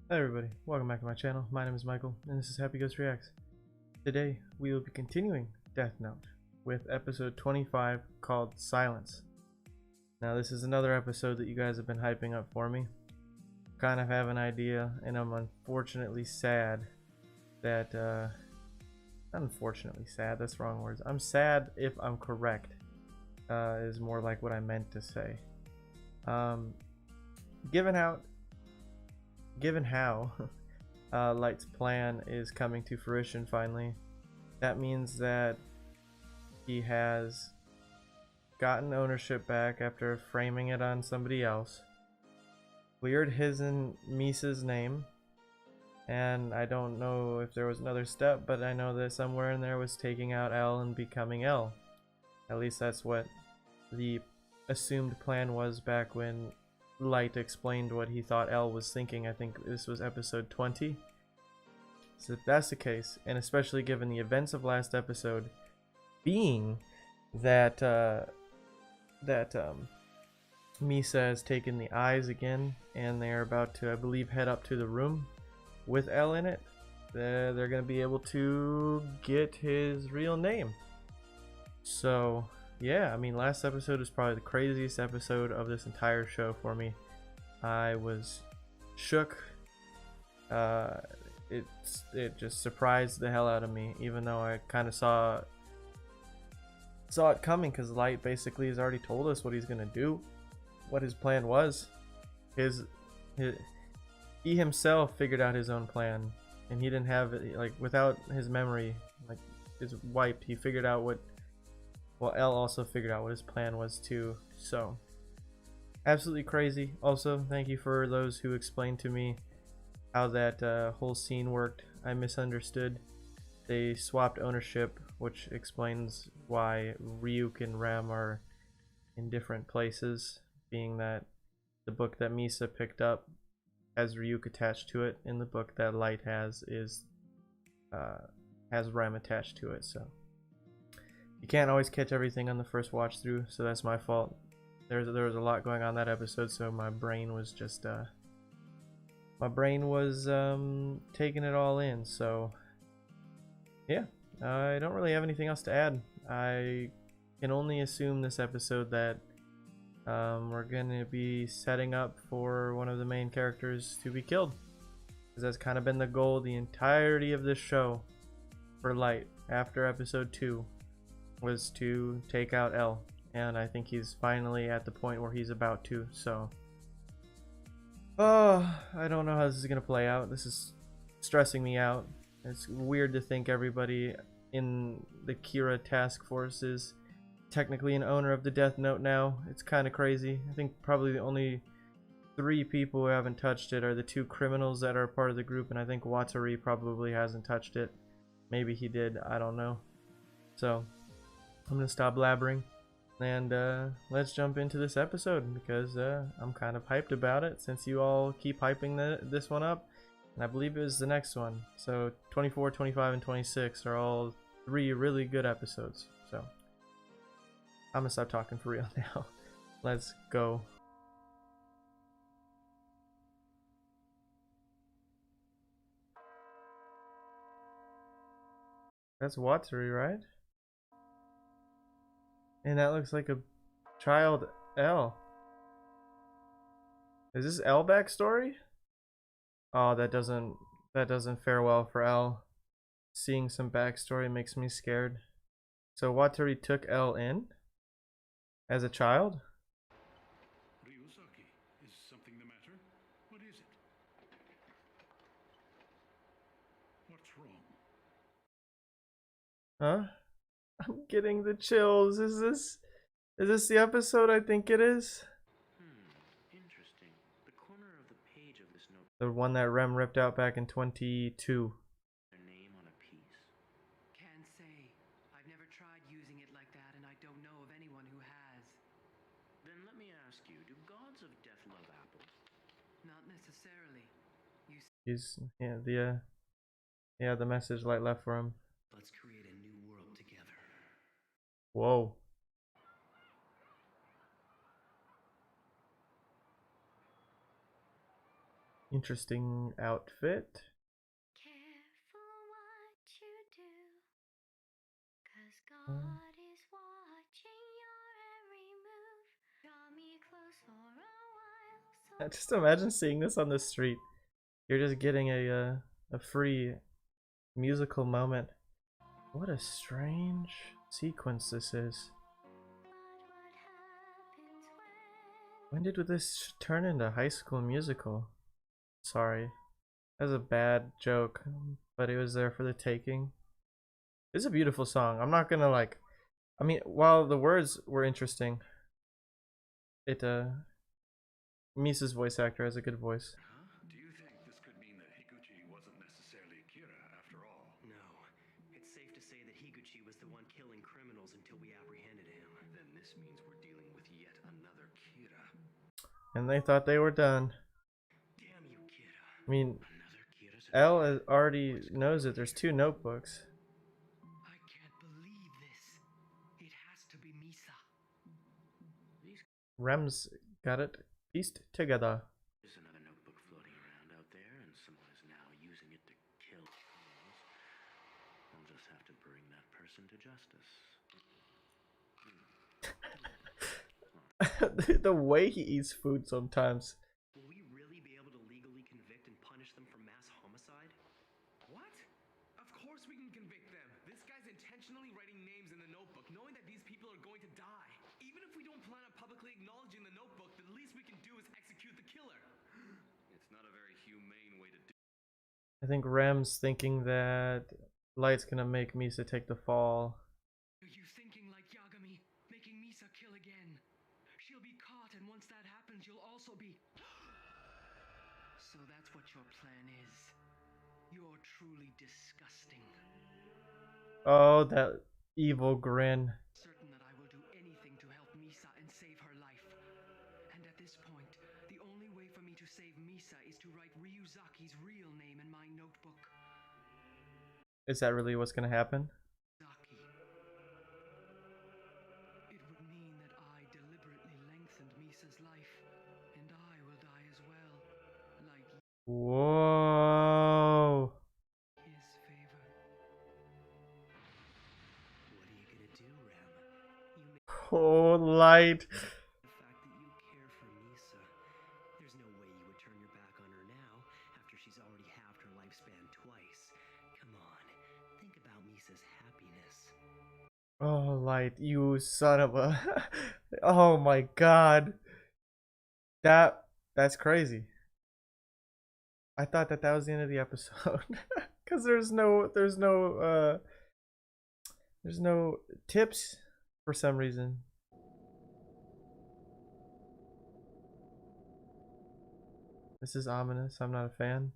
Hey everybody, welcome back to my channel. My name is Michael, and this is Happy Ghost Reacts. Today, we will be continuing Death Note with episode 25 called Silence. Now, this is another episode that you guys have been hyping up for me. Kind of have an idea, and I'm unfortunately sad that, not unfortunately sad, that's the wrong words. I'm sad if I'm correct, is more like what I meant to say. Given how Light's plan is coming to fruition finally, that means that he has gotten ownership back after framing it on somebody else, cleared his and Misa's name, and I don't know if there was another step, but I know that somewhere in there was taking out L and becoming L. At least that's what the assumed plan was back when Light explained what he thought L was thinking. I think this was episode 20. So if that's the case, and especially given the events of last episode being that Misa has taken the eyes again, and they're about to, I believe, head up to the room with L in it, they're going to be able to get his real name. So yeah, I mean, last episode was probably the craziest episode of this entire show for me. I was shook. It just surprised the hell out of me, even though I kind of saw it coming, because Light basically has already told us what he's gonna do, what his plan was. He himself figured out his own plan, and he didn't have it, like, without his memory, like, is wiped. He figured out what, well, L also figured out what his plan was too. So absolutely crazy. Also, thank you for those who explained to me how that whole scene worked. I misunderstood. They swapped ownership, which explains why Ryuk and Rem are in different places, being that the book that Misa picked up has Ryuk attached to it, and the book that Light has has Rem attached to it. So you can't always catch everything on the first watch through, so that's my fault. There was a lot going on that episode, so my brain was just taking it all in. So yeah, I don't really have anything else to add. I can only assume this episode that we're gonna be setting up for one of the main characters to be killed, because that's kind of been the goal the entirety of this show for Light after episode 2, was to take out L, and I think he's finally at the point where he's about to. So I don't know how this is gonna play out. This is stressing me out. It's weird to think everybody in the Kira task force is technically an owner of the Death Note now. It's kind of crazy. I think probably the only 3 people who haven't touched it are the 2 criminals that are part of the group, and I think Watari probably hasn't touched it. Maybe he did, I don't know. So I'm gonna stop blabbering, and let's jump into this episode, because I'm kind of hyped about it since you all keep hyping this one up, and I believe it was the next one. So 24, 25, and 26 are all 3 really good episodes. So I'm gonna stop talking for real now. Let's go. That's Watari, right? And that looks like a child L. Is this L backstory? Oh, that doesn't fare well for L. Seeing some backstory makes me scared. So Watari took L in as a child? Ryuzaki, is something the matter? What is it? What's wrong? Huh? I'm getting the chills. Is this the episode I think it is? Interesting. The corner of the page of this note, The one that Rem ripped out back in 22. their name on a piece. Can't say. I've never tried using it like that, and I don't know of anyone who has. Then let me ask you, do gods of death love apples? Not necessarily. You He's the message Light left for him. Let's create a new world together. Whoa. Interesting outfit. Careful what you do, 'cause God is watching your every move. Draw me close for a while. Just imagine seeing this on the street. You're just getting a free musical moment. What a strange sequence this is. When did this turn into High School Musical? Sorry. That was a bad joke, but it was there for the taking. It's a beautiful song. I'm not gonna like... I mean, while the words were interesting, Misa's voice actor has a good voice. Huh? Do you think this could mean that Higuchi wasn't necessarily Kira after all? No. It's safe to say that Higuchi was the one killing criminals until we apprehended him. Then this means we're dealing with yet another Kira. And they thought they were done. Damn you, Kira. I mean, Another Kira's already knows that there's 2 notebooks. I can't believe this. It has to be Misa. Rem's got it pieced together. There's another notebook floating around out there, and someone is now using it to kill criminals. I'll just have to bring that person to justice. The way he eats food sometimes. Will we really be able to legally convict and punish them for mass homicide? What? Of course we can convict them. This guy's intentionally writing names in the notebook, knowing that these people are going to die. Even if we don't plan on publicly acknowledging the notebook, the least we can do is execute the killer. It's not a very humane way to do. I think Rem's thinking that Light's gonna make Misa take the fall. Are you thinking like Yagami, making Misa kill again? She'll be caught, and once that happens, you'll also be... So that's what your plan is. You're truly disgusting. Oh, that evil grin. Certain that I will do anything to help Misa and save her life. And at this point, the only way for me to save Misa is to write Ryuzaki's real name in my notebook. Is that really what's gonna happen? Zaki. It would mean that I deliberately lengthened Misa's life, and I will die as well, like Whoa. his favor. What are you gonna do, Rem? You may Oh, Light. the fact that you care for Misa. There's no way you would turn your back on her now, after she's already halved her lifespan twice. Come on, think about Misa's happiness. Oh, Light, you son of a... Oh my god. That's crazy. I thought that was the end of the episode. Cause there's no tips for some reason. This is ominous. I'm not a fan.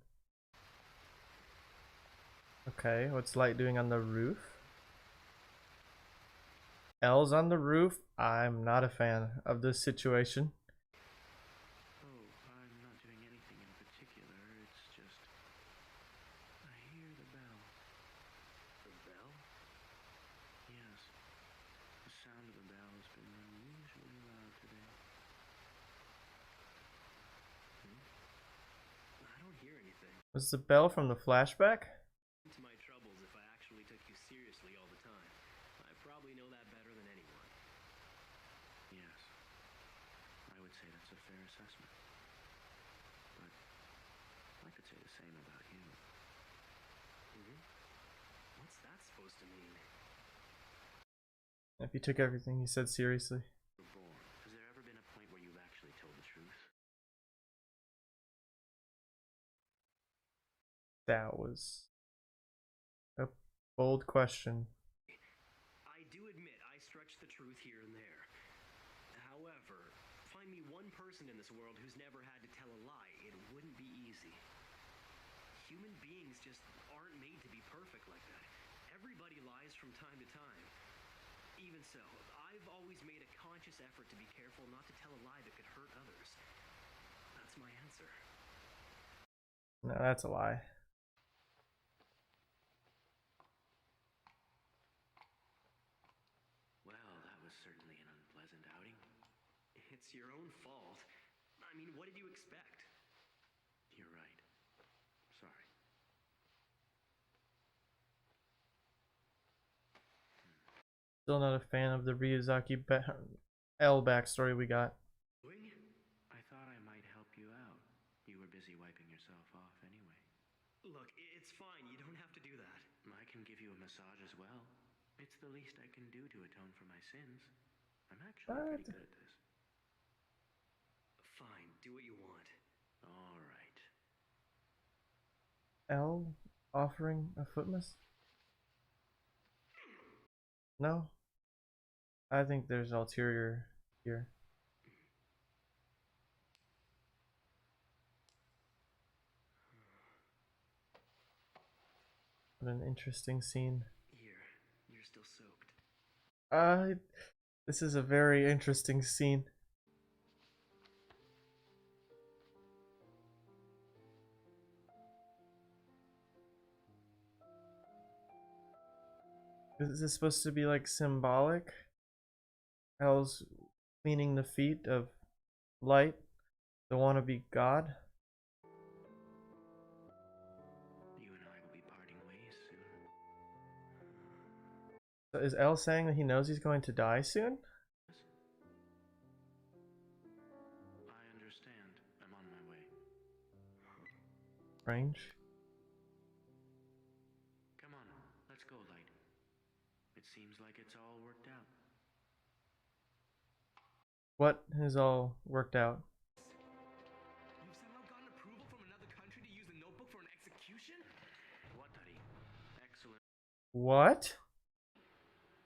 Okay, what's Light doing on the roof? L's on the roof. I'm not a fan of this situation. Oh, I'm not doing anything in particular. It's just... I hear the bell. The bell? Yes. The sound of the bell has been unusually loud today. I don't hear anything. Was the bell from the flashback? To my troubles if I actually took you seriously all the time. I probably know that better than anyone. Yes. I would say that's a fair assessment. But I could say the same about you. What's that supposed to mean? If you took everything he said seriously. Before, has there ever been a point where you've actually told the truth? That was a bold question. I do admit I stretch the truth here and there. However, find me one person in this world who's never had to tell a lie. It wouldn't be easy. Human beings just aren't made to be perfect like that. Everybody lies from time to time. Even so, I've always made a conscious effort to be careful not to tell a lie that could hurt others. That's my answer. No, that's a lie. Well, that was certainly an unpleasant outing. It's your own fault. I mean, what did you expect? You're right. Still not a fan of the Ryuzaki L backstory we got. I thought I might help you out. You were busy wiping yourself off anyway. Look, it's fine. You don't have to do that. I can give you a massage as well. It's the least I can do to atone for my sins. I'm actually pretty good at this. Fine, do what you want. All right. L offering a foot massage? No. I think there's ulterior here. What an interesting scene. Here, you're still soaked. This is a very interesting scene. Is this supposed to be like symbolic? Hell's cleaning the feet of Light, the wannabe god? You and I will be parting ways soon. So is L saying that he knows he's going to die soon? I understand. I'm on my way. Strange. Come on, let's go, Light. It seems like it's all worked out. What has all worked out? You've somehow gotten approval from another country to use the notebook for an execution? Watari. Excellent. What?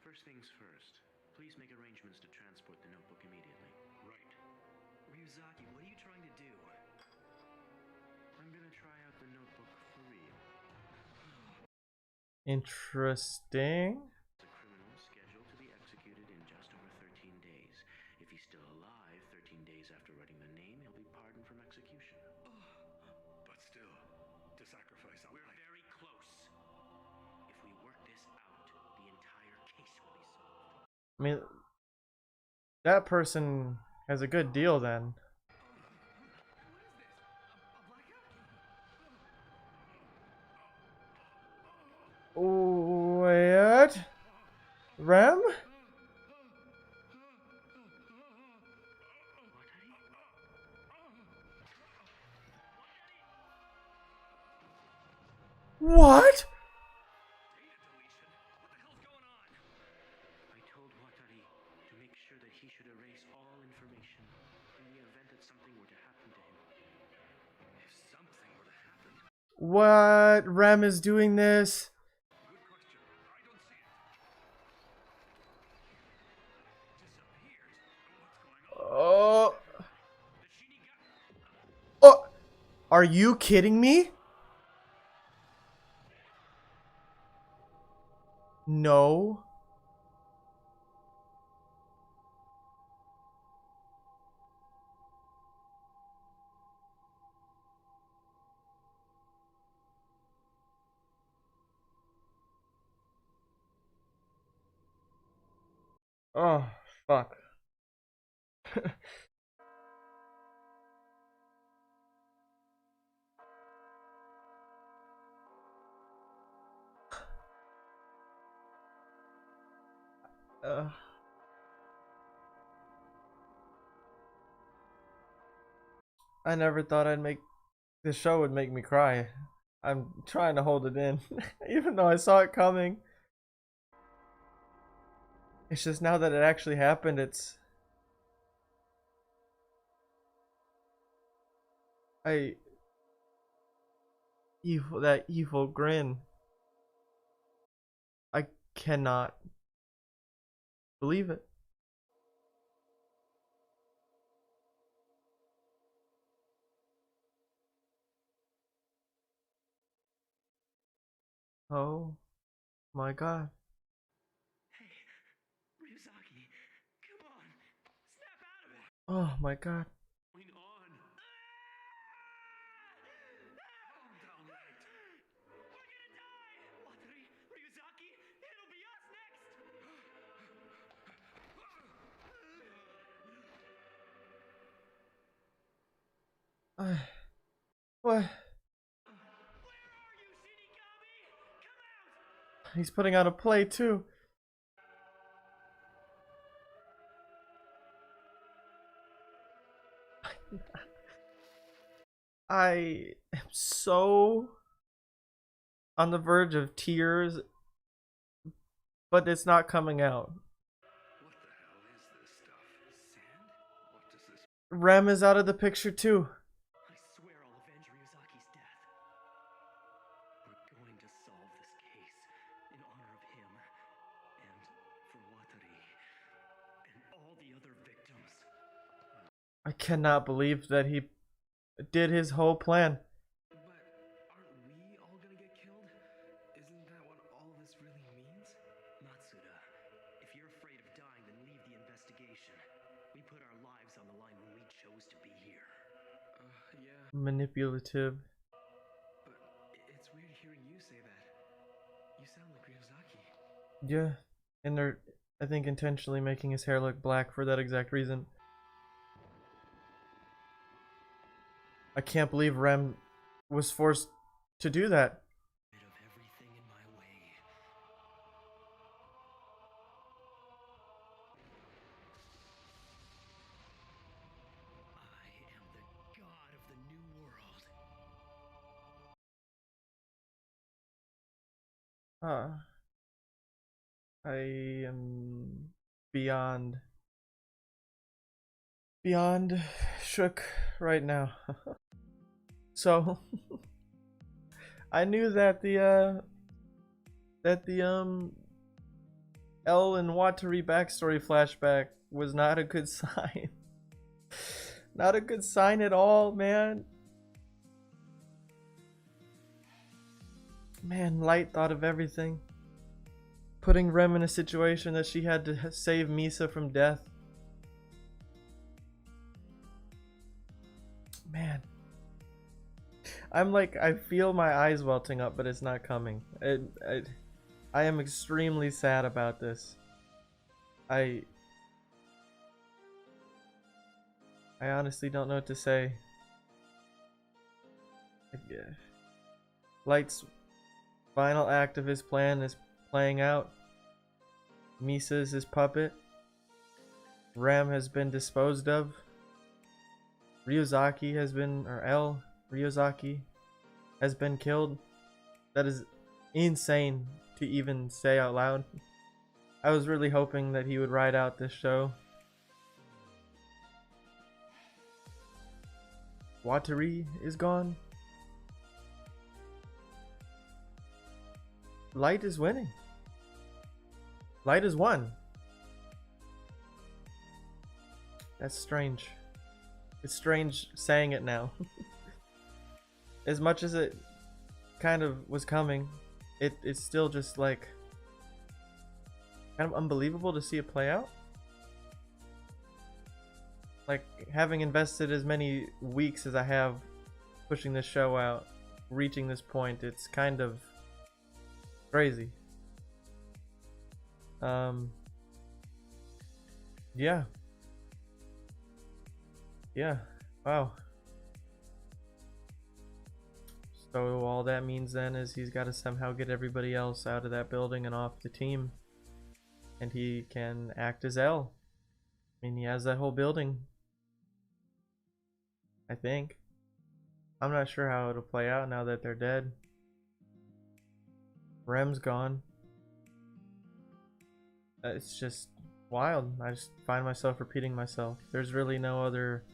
First things first. Please make arrangements to transport the notebook immediately. Right. Ryuzaki, what are you trying to do? I'm gonna try out the notebook for real. Interesting. The criminal scheduled to be executed in just over 13 days. If he's still alive 13 days after writing the name, he'll be pardoned from execution. But still, to sacrifice a We're life. very close. If we work this out, the entire case will be solved. I mean, that person has a good deal then. What? Rem? What? I told Watari to make sure that he should erase all information in the event that something were to happen to him. If something were to happen. What? Rem is doing this? Good question. I don't see it. Disappeared. What's going on? Oh. Oh. Are you kidding me? No. Oh, fuck. I never thought this show would make me cry. I'm trying to hold it in, even though I saw it coming. It's just now that it actually happened, it's... that evil grin. I cannot believe it. Oh my god. Hey, Ryuzaki, come on. Snap out of it. Oh my god. Going on. Calm down, Light. We're gonna die! Watari, Ryuzaki, it'll be us next! What? Where are you, Shinigami? Come out! He's putting out a play too. I am so on the verge of tears, but it's not coming out. What the hell is this stuff? Sand? What does this Rem is out of the picture too. I swear I'll avenge Ryuzaki's death. We're going to solve this case in honor of him and for Watari and all the other victims. I cannot believe that he did his whole plan. But aren't we all gonna get killed? Isn't that what all of this really means? Matsuda, if you're afraid of dying, then leave the investigation. We put our lives on the line when we chose to be here. Yeah, Manipulative. but it's weird hearing you say that. You sound like Ryuzaki. Yeah. And they're, I think, intentionally making his hair look black for that exact reason. I can't believe Rem was forced to do that. Rid of everything in my way. I am the god of the new world. I am beyond shook right now. So I knew that the L and Watari backstory flashback was not a good sign. Not a good sign at all, man. Man, Light thought of everything. Putting Rem in a situation that she had to save Misa from death. Man. I'm like, I feel my eyes welting up, but it's not coming. I am extremely sad about this. I honestly don't know what to say. Light's final act of his plan is playing out. Misa is his puppet. Rem has been disposed of. Ryuzaki has been, or L, Ryuzaki has been killed. That is insane to even say out loud. I was really hoping that he would ride out this show. Watari is gone. Light is winning. Light has won. That's strange. It's strange saying it now. As much as it kind of was coming, it's still just like kind of unbelievable to see it play out. Like, having invested as many weeks as I have pushing this show out, reaching this point, it's kind of crazy. Yeah. Yeah. Wow. So all that means then is he's got to somehow get everybody else out of that building and off the team. And he can act as L. I mean, he has that whole building. I think. I'm not sure how it'll play out now that they're dead. Rem's gone. It's just wild. I just find myself repeating myself. There's really no other...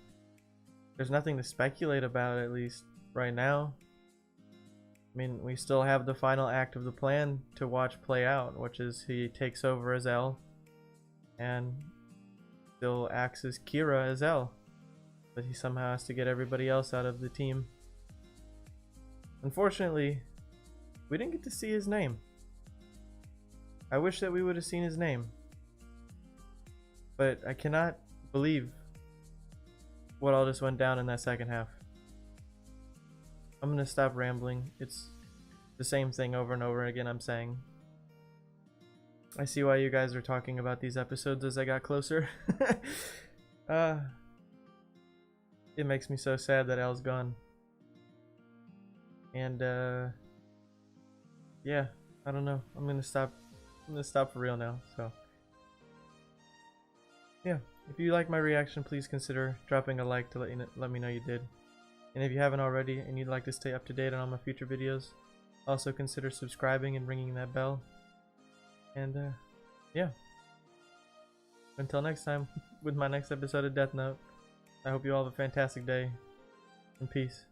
There's nothing to speculate about, at least right now. I mean, we still have the final act of the plan to watch play out, which is he takes over as L and still acts as Kira as L, but he somehow has to get everybody else out of the team. Unfortunately, we didn't get to see his name. I wish that we would have seen his name, but I cannot believe what all just went down in that second half. I'm gonna stop rambling. It's the same thing over and over again I'm saying. I see why you guys are talking about these episodes as I got closer. It makes me so sad that Al's gone. And yeah, I don't know. I'm gonna stop for real now. So yeah, if you like my reaction, please consider dropping a like to let me know you did. And if you haven't already and you'd like to stay up to date on all my future videos, also consider subscribing and ringing that bell. And yeah. Until next time, with my next episode of Death Note, I hope you all have a fantastic day, and peace.